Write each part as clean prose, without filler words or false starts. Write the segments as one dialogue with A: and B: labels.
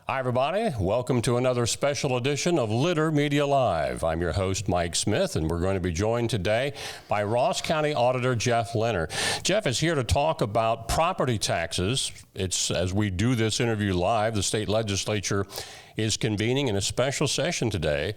A: Hi, everybody. Welcome to another special edition of Litter Media Live. I'm your host, Mike Smith, and we're going to be joined today by Ross County Auditor Jeff Lehner. Jeff is here to talk about property taxes. As we do this interview live, the state legislature is convening in a special session today,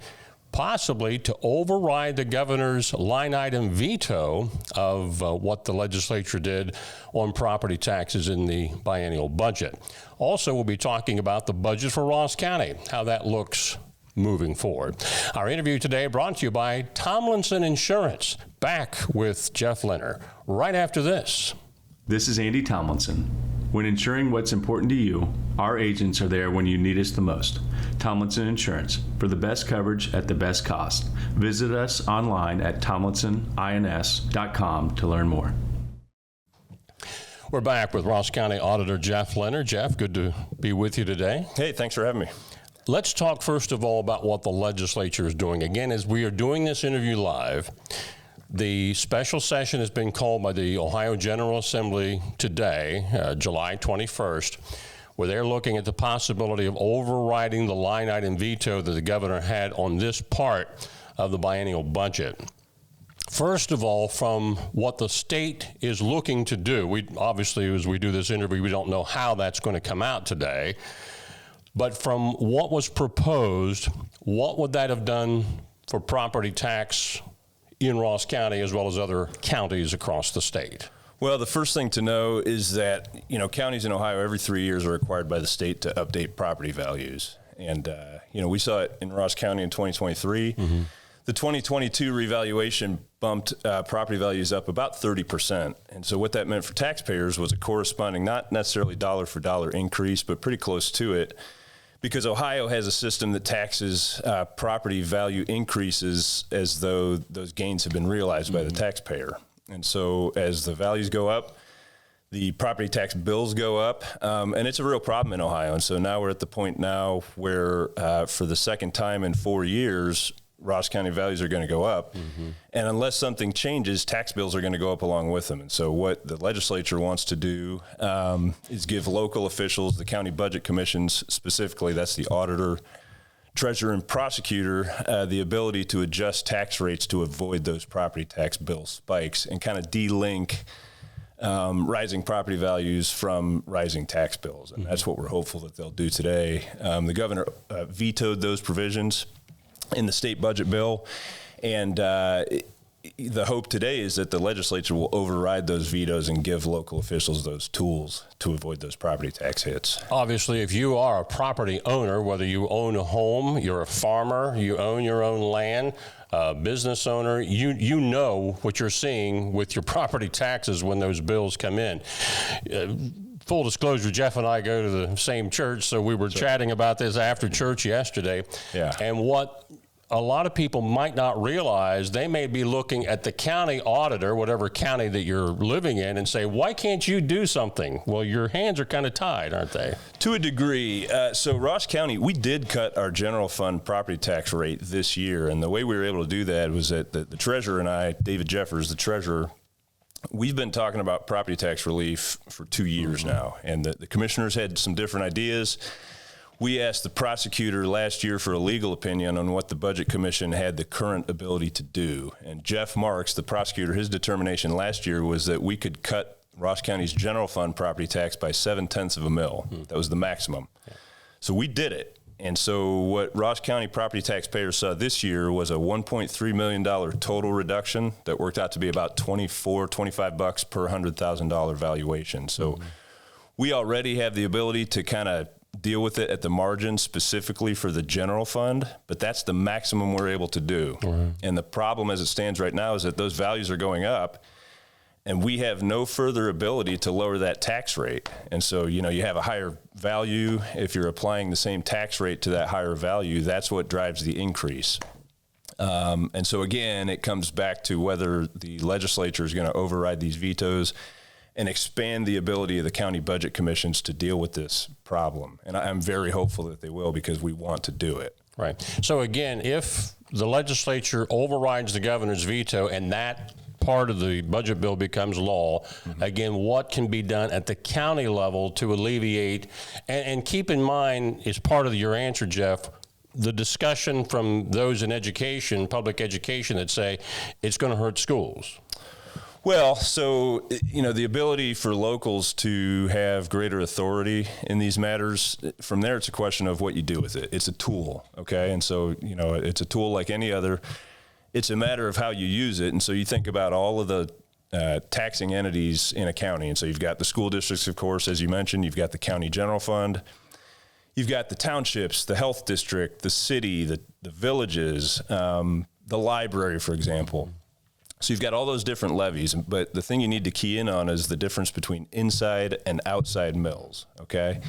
A: possibly to override the governor's line item veto of what the legislature did on property taxes in the biennial budget. Also, we'll be talking about the budget for Ross County, how that looks moving forward. Our interview today brought to you by Tomlinson Insurance. Back with Jeff Lehner right after this.
B: This is Andy Tomlinson. When insuring what's important to you, our agents are there when you need us the most. Tomlinson Insurance, for the best coverage at the best cost. Visit us online at tomlinsonins.com to learn more.
A: We're back with Ross County Auditor Jeff Lehner. Jeff, good to be with you today.
C: Hey, thanks for having me.
A: Let's talk first of all about what the legislature is doing. Again, as we are doing this interview live, the special session has been called by the Ohio General Assembly today, July 21st, where they're looking at the possibility of overriding the line item veto that the governor had on this part of the biennial budget. First of all, from what the state is looking to do, we obviously, as we do this interview, we don't know how that's going to come out today, but from what was proposed, what would that have done for property tax in Ross County as well as other counties across the state?
C: Well, the first thing to know is that, counties in Ohio every 3 years are required by the state to update property values. And, we saw it in Ross County in 2023. Mm-hmm. The 2022 revaluation bumped property values up about 30%. And so what that meant for taxpayers was a corresponding, not necessarily dollar for dollar increase, but pretty close to it, because Ohio has a system that taxes property value increases as though those gains have been realized by the taxpayer. And so as the values go up, the property tax bills go up, and it's a real problem in Ohio. And so now we're at the point now where for the second time in 4 years, Ross County values are going to go up. Mm-hmm. And unless something changes, tax bills are going to go up along with them. And so what the legislature wants to do is give local officials, the county budget commissions specifically, that's the auditor, treasurer, and prosecutor, the ability to adjust tax rates to avoid those property tax bill spikes and kind of de-link rising property values from rising tax bills. And that's what we're hopeful that they'll do today. The governor vetoed those provisions in the state budget bill, and the hope today is that the legislature will override those vetoes and give local officials those tools to avoid those property tax hits.
A: Obviously, if you are a property owner, whether you own a home, you're a farmer, you own your own land, business owner, you know what you're seeing with your property taxes when those bills come in. Full disclosure, Jeff and I go to the same church, so we were chatting about this after church yesterday. Yeah. And what a lot of people might not realize, they may be looking at the county auditor, whatever county that you're living in, and say, why can't you do something? Well, your hands are kind of tied, aren't they?
C: To a degree. So Ross County, we did cut our general fund property tax rate this year, and the way we were able to do that was that the treasurer and I, David Jeffers, the treasurer, we've been talking about property tax relief for 2 years now, and the commissioners had some different ideas. We asked the prosecutor last year for a legal opinion on what the Budget Commission had the current ability to do. And Jeff Marks, the prosecutor, his determination last year was that we could cut Ross County's general fund property tax by 0.7 of a mil. That was the maximum. Yeah. So we did it. And so what Ross County property taxpayers saw this year was a $1.3 million total reduction that worked out to be about $25 per $100,000 valuation. So we already have the ability to kind of deal with it at the margin specifically for the general fund, but that's the maximum we're able to do. Right. And the problem as it stands right now is that those values are going up, and we have no further ability to lower that tax rate. And so, you have a higher value. If you're applying the same tax rate to that higher value, that's what drives the increase. And so, again, it comes back to whether the legislature is going to override these vetoes and expand the ability of the county budget commissions to deal with this problem. And I'm very hopeful that they will, because we want to do it.
A: Right. So, again, if the legislature overrides the governor's veto and that part of the budget bill becomes law, again, what can be done at the county level to alleviate, and keep in mind, as part of your answer, Jeff, the discussion from those in education, public education, that say it's going to hurt schools.
C: Well, so, the ability for locals to have greater authority in these matters, from there, it's a question of what you do with it. It's a tool, okay? And so, it's a tool like any other. It's a matter of how you use it. And so you think about all of the taxing entities in a county. And so you've got the school districts, of course, as you mentioned. You've got the county general fund. You've got the townships, the health district, the city, the villages, the library, for example. So you've got all those different levies, but the thing you need to key in on is the difference between inside and outside mills, okay?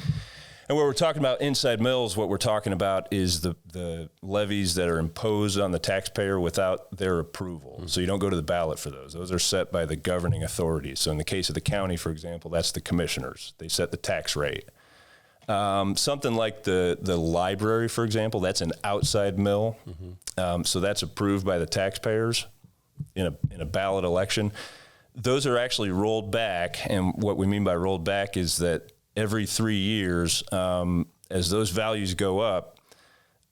C: And when we're talking about inside mills, what we're talking about is the levies that are imposed on the taxpayer without their approval. So you don't go to the ballot for those. Those are set by the governing authorities. So in the case of the county, for example, that's the commissioners. They set the tax rate. Something like the library, for example, that's an outside mill. So that's approved by the taxpayers in a ballot election. Those are actually rolled back, and what we mean by rolled back is that every 3 years, as those values go up,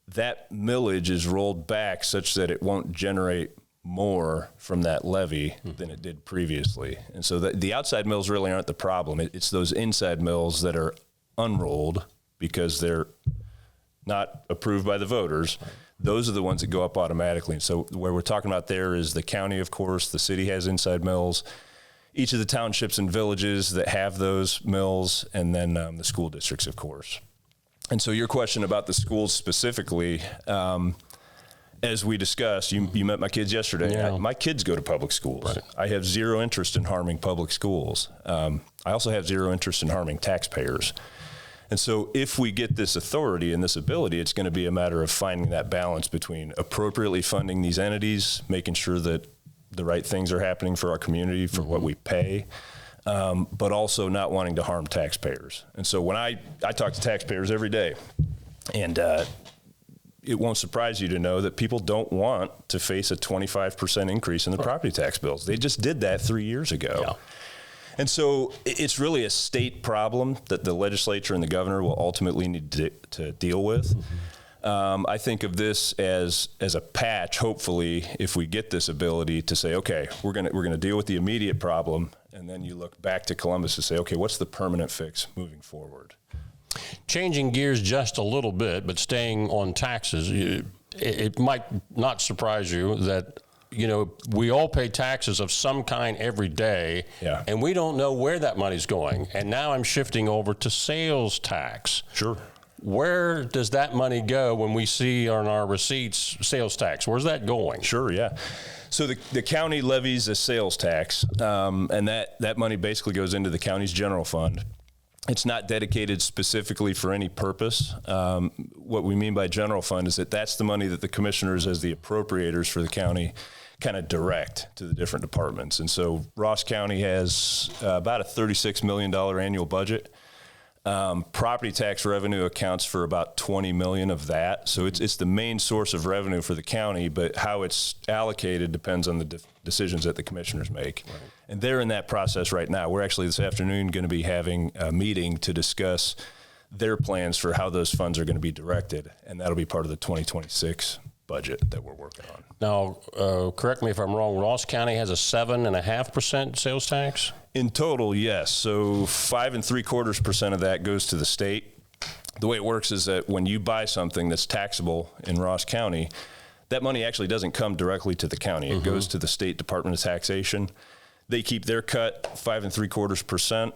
C: that millage is rolled back such that it won't generate more from that levy than it did previously. And so the outside mills really aren't the problem. It's those inside mills that are unrolled because they're not approved by the voters. Those are the ones that go up automatically. And so where we're talking about there is the county, of course, the city has inside mills, each of the townships and villages that have those mills, and then the school districts, of course. And so your question about the schools specifically, as we discussed, you met my kids yesterday.
A: Yeah.
C: My kids go to public schools.
A: Right.
C: I have zero interest in harming public schools. I also have zero interest in harming taxpayers. And so if we get this authority and this ability, it's going to be a matter of finding that balance between appropriately funding these entities, making sure that the right things are happening for our community for what we pay, but also not wanting to harm taxpayers. And so when I talk to taxpayers every day, and it won't surprise you to know that people don't want to face a 25% increase in the property tax bills. They just did that 3 years ago. Yeah. And so it's really a state problem that the legislature and the governor will ultimately need to deal with. I think of this as a patch, hopefully, if we get this ability to say, okay, we're gonna deal with the immediate problem, and then you look back to Columbus to say, okay, what's the permanent fix moving forward?
A: Changing gears just a little bit, but staying on taxes, it might not surprise you that we all pay taxes of some kind every day, and we don't know where that money's going. And now I'm shifting over to sales tax.
C: Sure.
A: Where does that money go when we see on our receipts sales tax? Where's that going?
C: Sure, yeah. So the county levies a sales tax, and that money basically goes into the county's general fund. It's not dedicated specifically for any purpose. What we mean by general fund is that that's the money that the commissioners, as the appropriators for the county, kind of direct to the different departments. And so Ross County has about a $36 million annual budget. Property tax revenue accounts for about $20 million of that. So it's the main source of revenue for the county, but how it's allocated depends on the decisions that the commissioners make. Right. And they're in that process right now. We're actually this afternoon going to be having a meeting to discuss their plans for how those funds are going to be directed. And that'll be part of the 2026 budget that we're working on.
A: Now, correct me if I'm wrong, Ross County has a 7.5% sales tax?
C: In total, yes. So 5.75% of that goes to the state. The way it works is that when you buy something that's taxable in Ross County, that money actually doesn't come directly to the county. It goes to the State Department of Taxation. They keep their cut 5.75%,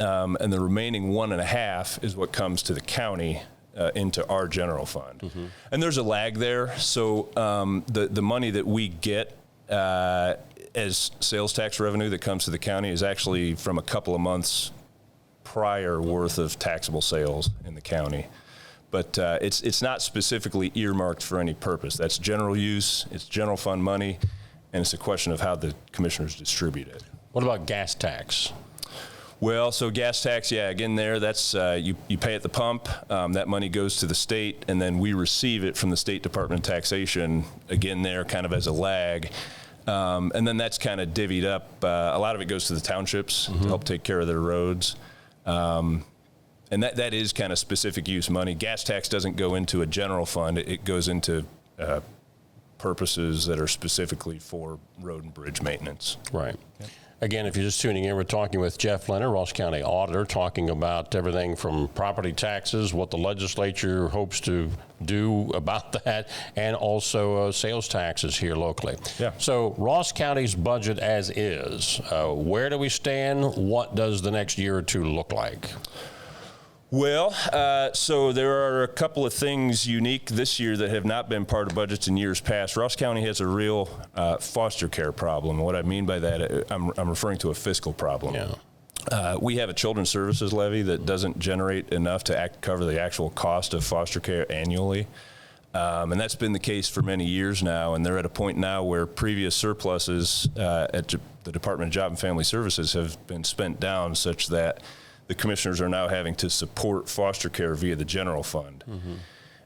C: and the remaining 1.5% is what comes to the county into our general fund. And there's a lag there. So the money that we get as sales tax revenue that comes to the county is actually from a couple of months prior worth of taxable sales in the county. But it's not specifically earmarked for any purpose. That's general use, it's general fund money, and it's a question of how the commissioners distribute it.
A: What about gas tax?
C: Well, so gas tax, yeah, again there, that's you pay at the pump. That money goes to the state, and then we receive it from the State Department of Taxation, again there kind of as a lag. And then that's kind of divvied up. A lot of it goes to the townships to help take care of their roads. And that is kind of specific use money. Gas tax doesn't go into a general fund. It goes into purposes that are specifically for road and bridge maintenance.
A: Right. Yep. Again, if you're just tuning in, we're talking with Jeff Lehner, Ross County Auditor, talking about everything from property taxes, what the legislature hopes to do about that, and also sales taxes here locally.
C: Yeah.
A: So Ross County's budget as is, where do we stand? What does the next year or two look like?
C: Well, so there are a couple of things unique this year that have not been part of budgets in years past. Ross County has a real foster care problem. What I mean by that, I'm referring to a fiscal problem.
A: Yeah.
C: We have a children's services levy that doesn't generate enough to cover the actual cost of foster care annually. And that's been the case for many years now, and they're at a point now where previous surpluses at the Department of Job and Family Services have been spent down such that the commissioners are now having to support foster care via the general fund.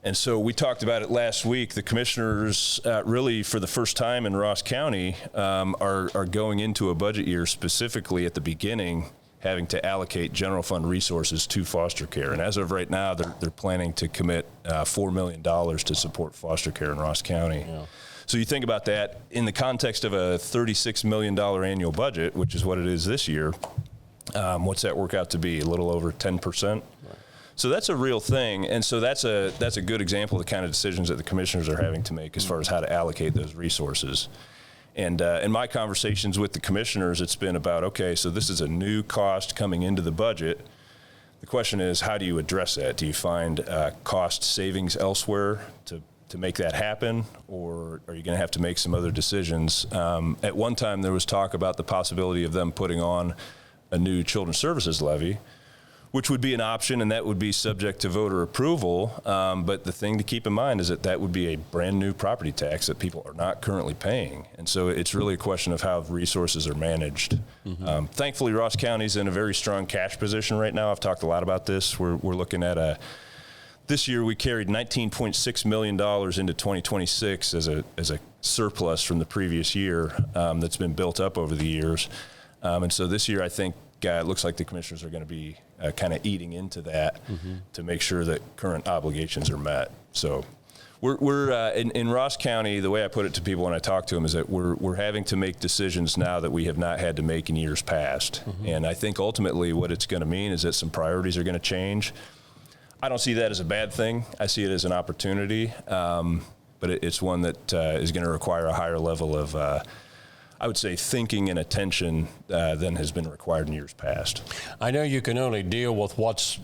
C: And so we talked about it last week. The commissioners really, for the first time in Ross County, are going into a budget year specifically at the beginning having to allocate general fund resources to foster care. And as of right now, they're planning to commit $4 million to support foster care in Ross County.
A: Yeah.
C: So you think about that in the context of a $36 million annual budget, which is what it is this year. What's that work out to be? A little over 10%. Right. So that's a real thing, and so that's a good example of the kind of decisions that the commissioners are having to make as far as how to allocate those resources. And in my conversations with the commissioners, it's been about, okay, so this is a new cost coming into the budget. The question is, how do you address that? Do you find cost savings elsewhere to make that happen, or are you going to have to make some other decisions? At one time, there was talk about the possibility of them putting on a new children's services levy, which would be an option, and that would be subject to voter approval. But the thing to keep in mind is that would be a brand new property tax that people are not currently paying. And so it's really a question of how resources are managed. Thankfully, Ross County's in a very strong cash position right now. I've talked a lot about this. We're looking at this year we carried $19.6 million into 2026 as a surplus from the previous year that's been built up over the years. And so this year, I think it looks like the commissioners are going to be kind of eating into that to make sure that current obligations are met. So we're in Ross County, the way I put it to people when I talk to them is that we're having to make decisions now that we have not had to make in years past. And I think ultimately what it's going to mean is that some priorities are going to change. I don't see that as a bad thing. I see it as an opportunity, but it's one that is going to require a higher level of I would say thinking and attention than has been required in years past.
A: I know you can only deal with what's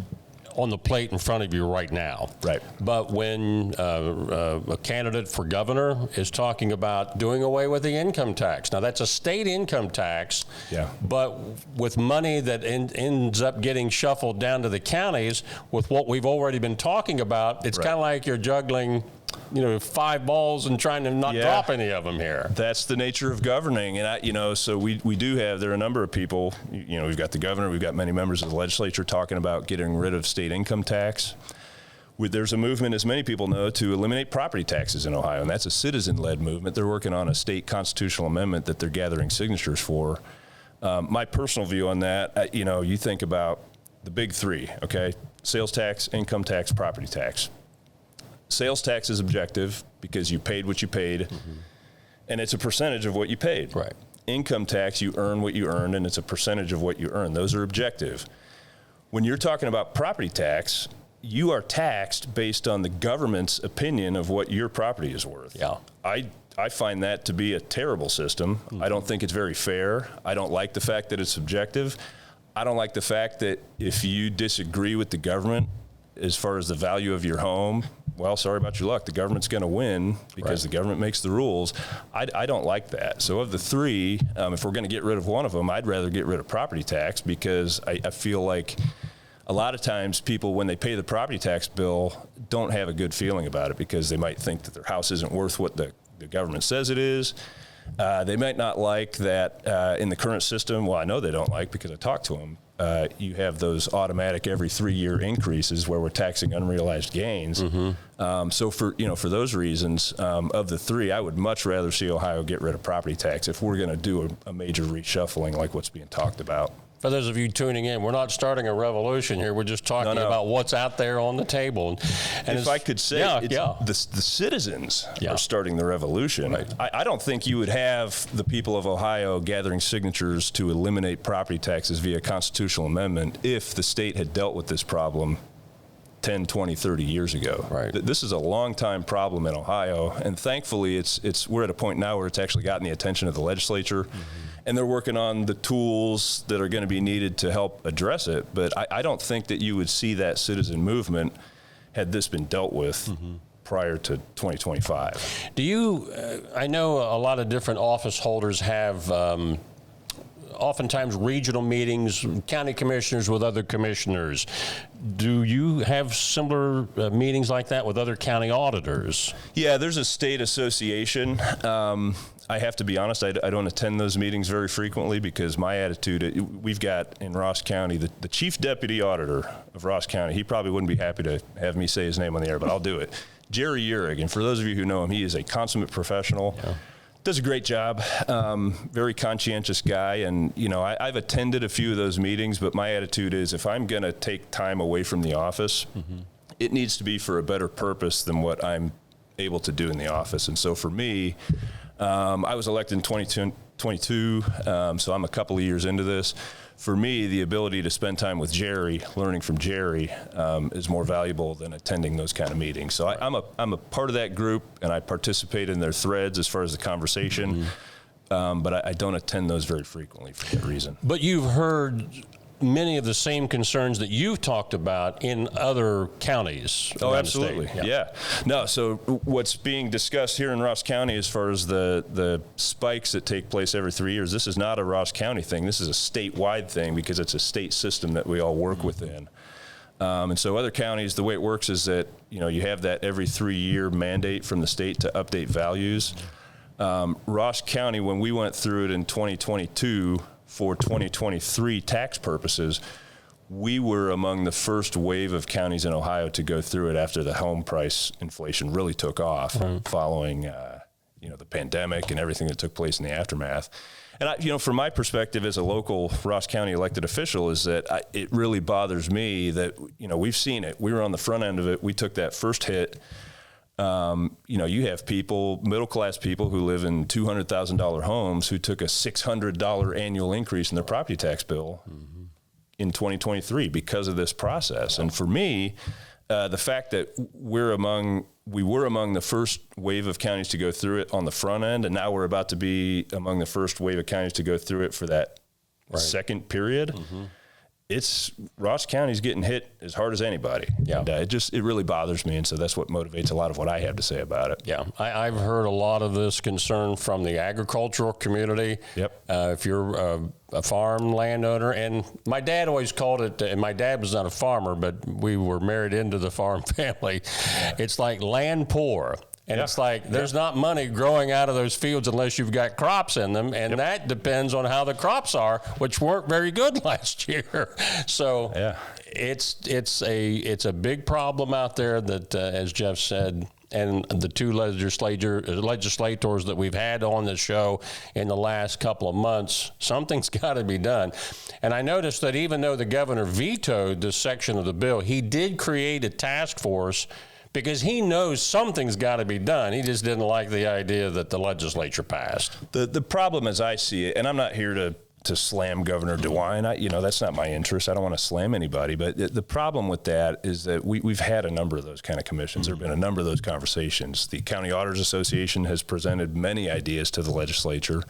A: on the plate in front of you right now.
C: Right.
A: But when a candidate for governor is talking about doing away with the income tax, now that's a state income tax,
C: yeah.
A: But with money that ends up getting shuffled down to the counties with what we've already been talking about, it's kind of like you're juggling 5 balls and trying to not drop any of them here.
C: That's the nature of governing. And so we do have, there are a number of people, we've got the governor, we've got many members of the legislature talking about getting rid of state income tax. There's a movement, as many people know, to eliminate property taxes in Ohio, and that's a citizen-led movement. They're working on a state constitutional amendment that they're gathering signatures for. My personal view on that, you think about the big three, okay? Sales tax, income tax, property tax. Sales tax is objective because you paid what you paid, and it's a percentage of what you paid.
A: Right.
C: Income tax, you earn what you earned, and it's a percentage of what you earn. Those are objective. When you're talking about property tax, you are taxed based on the government's opinion of what your property is worth.
A: Yeah.
C: I find that to be a terrible system. I don't think it's very fair. I don't like the fact that it's subjective. I don't like the fact that if you disagree with the government as far as the value of your home, well, sorry about your luck. The government's going to win because the government makes the rules. I don't like that. So of the three, if we're going to get rid of one of them, I'd rather get rid of property tax because I feel like a lot of times people, when they pay the property tax bill, don't have a good feeling about it because they might think that their house isn't worth what the government says it is. They might not like that in the current system. Well, I know they don't like because I talked to them. you have those automatic every 3-year increases where we're taxing unrealized gains. So for those reasons, of the three, I would much rather see Ohio get rid of property tax if we're going to do a major reshuffling like what's being talked about.
A: For those of you tuning in, we're not starting a revolution here. We're just talking about what's out there on the table. And
C: if I could say, the citizens are starting the revolution. Right. I don't think you would have the people of Ohio gathering signatures to eliminate property taxes via constitutional amendment if the state had dealt with this problem 10, 20, 30 years ago.
A: Right.
C: This is a long-time problem in Ohio, and thankfully we're at a point now where it's actually gotten the attention of the legislature. And they're working on the tools that are going to be needed to help address it. But I don't think that you would see that citizen movement had this been dealt with prior to 2025.
A: Do you, I know a lot of different office holders have oftentimes regional meetings, county commissioners with other commissioners. Do you have similar meetings like that with other county auditors? Yeah,
C: there's a state association. I have to be honest, I don't attend those meetings very frequently because my attitude, we've got in Ross County, the chief deputy auditor of Ross County, he probably wouldn't be happy to have me say his name on the air, but I'll do it. Jerry Uhrig, and for those of you who know him, he is a consummate professional. Yeah. Does a great job, very conscientious guy, and I've attended a few of those meetings, but my attitude is if I'm going to take time away from the office, it needs to be for a better purpose than what I'm able to do in the office. And so for me, I was elected in 2022, so I'm a couple of years into this. For me, the ability to spend time with Jerry, learning from Jerry, is more valuable than attending those kind of meetings. So I'm a part of that group, and I participate in their threads as far as the conversation, but I don't attend those very frequently for that reason.
A: But you've heard many of the same concerns that you've talked about in other counties.
C: Oh, absolutely. Yeah. No, so what's being discussed here in Ross County as far as the spikes that take place every 3 years, this is not a Ross County thing. This is a statewide thing because it's a state system that we all work within. And so other counties, the way it works is that, you have that every 3-year mandate from the state to update values. Ross County, when we went through it in 2022, for 2023 tax purposes, we were among the first wave of counties in Ohio to go through it after the home price inflation really took off following, the pandemic and everything that took place in the aftermath. And from my perspective as a local Ross County elected official is that it really bothers me that, we've seen it. We were on the front end of it. We took that first hit. You have people, middle-class people who live in $200,000 homes who took a $600 annual increase in their property tax bill in 2023 because of this process. And for me, the fact that we were among the first wave of counties to go through it on the front end, and now we're about to be among the first wave of counties to go through it for that second period. It's Ross County's getting hit as hard as anybody. Yeah. And it really bothers me. And so that's what motivates a lot of what I have to say about it.
A: Yeah. I've heard a lot of this concern from the agricultural community.
C: Yep.
A: If you're a farm landowner, and my dad always called it, and my dad was not a farmer, but we were married into the farm family. It's like land poor. And it's like there's not money growing out of those fields unless you've got crops in them, and that depends on how the crops are, which weren't very good last year. So it's a big problem out there that, as Jeff said, and the two legislators that we've had on the show in the last couple of months, something's got to be done. And I noticed that even though the governor vetoed this section of the bill, he did create a task force because he knows something's got to be done. He just didn't like the idea that the legislature passed.
C: The problem as I see it, and I'm not here to slam Governor DeWine, that's not my interest. I don't want to slam anybody. But the problem with that is that we've had a number of those kind of commissions. There have been a number of those conversations. The County Auditors Association has presented many ideas to the legislature.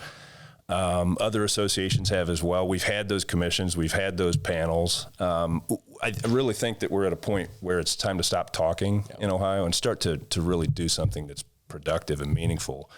C: Other associations have as well. We've had those commissions. We've had those panels. I really think that we're at a point where it's time to stop talking in Ohio and start to really do something that's productive and meaningful.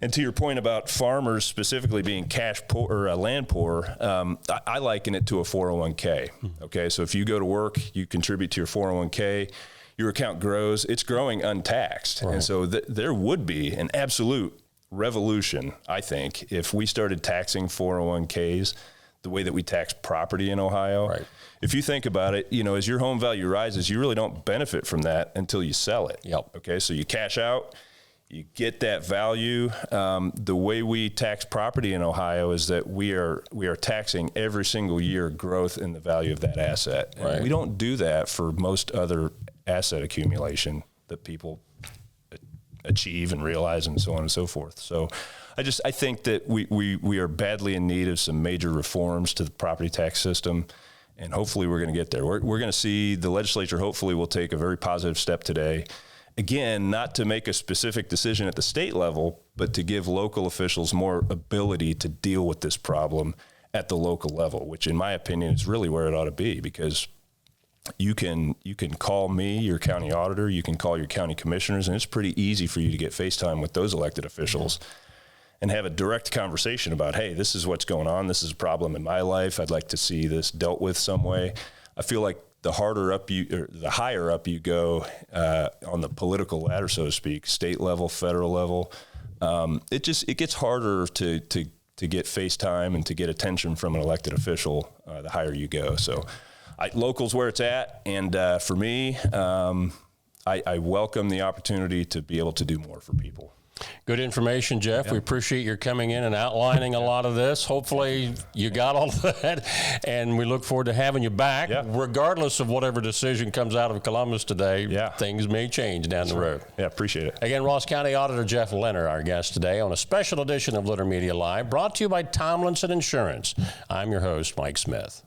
C: And to your point about farmers specifically being cash poor or land poor, I liken it to a 401k. Okay, so if you go to work, you contribute to your 401k, your account grows, it's growing untaxed. Right. And so there would be an absolute revolution, I think, if we started taxing 401ks the way that we tax property in Ohio.
A: Right.
C: If you think about it, as your home value rises, you really don't benefit from that until you sell it.
A: Yep.
C: Okay, so you cash out, you get that value. The way we tax property in Ohio is that we are taxing every single year growth in the value of that asset. And
A: Right.
C: we don't do that for most other asset accumulation that people achieve and realize and so on and so forth. So I think that we are badly in need of some major reforms to the property tax system, and hopefully we're going to get there. We're going to see the legislature hopefully will take a very positive step today. Again, not to make a specific decision at the state level, but to give local officials more ability to deal with this problem at the local level, which in my opinion is really where it ought to be, because you can call me, your county auditor, you can call your county commissioners, and it's pretty easy for you to get FaceTime with those elected officials and have a direct conversation about, hey, this is what's going on. This is a problem in my life. I'd like to see this dealt with some way. I feel like the higher up you go on the political ladder, so to speak, state level, federal level, it gets harder to get FaceTime and to get attention from an elected official the higher you go. So local's where it's at, and for me, I welcome the opportunity to be able to do more for people.
A: Good information, Jeff.
C: Yeah.
A: We appreciate your coming in and outlining a lot of this. Hopefully you got all of that, and we look forward to having you back.
C: Yeah.
A: Regardless of whatever decision comes out of Columbus today,
C: Yeah.
A: things may change down the road.
C: Yeah, appreciate it.
A: Again, Ross County Auditor Jeff Lehner, our guest today on a special edition of Litter Media Live, brought to you by Tomlinson Insurance. I'm your host, Mike Smith.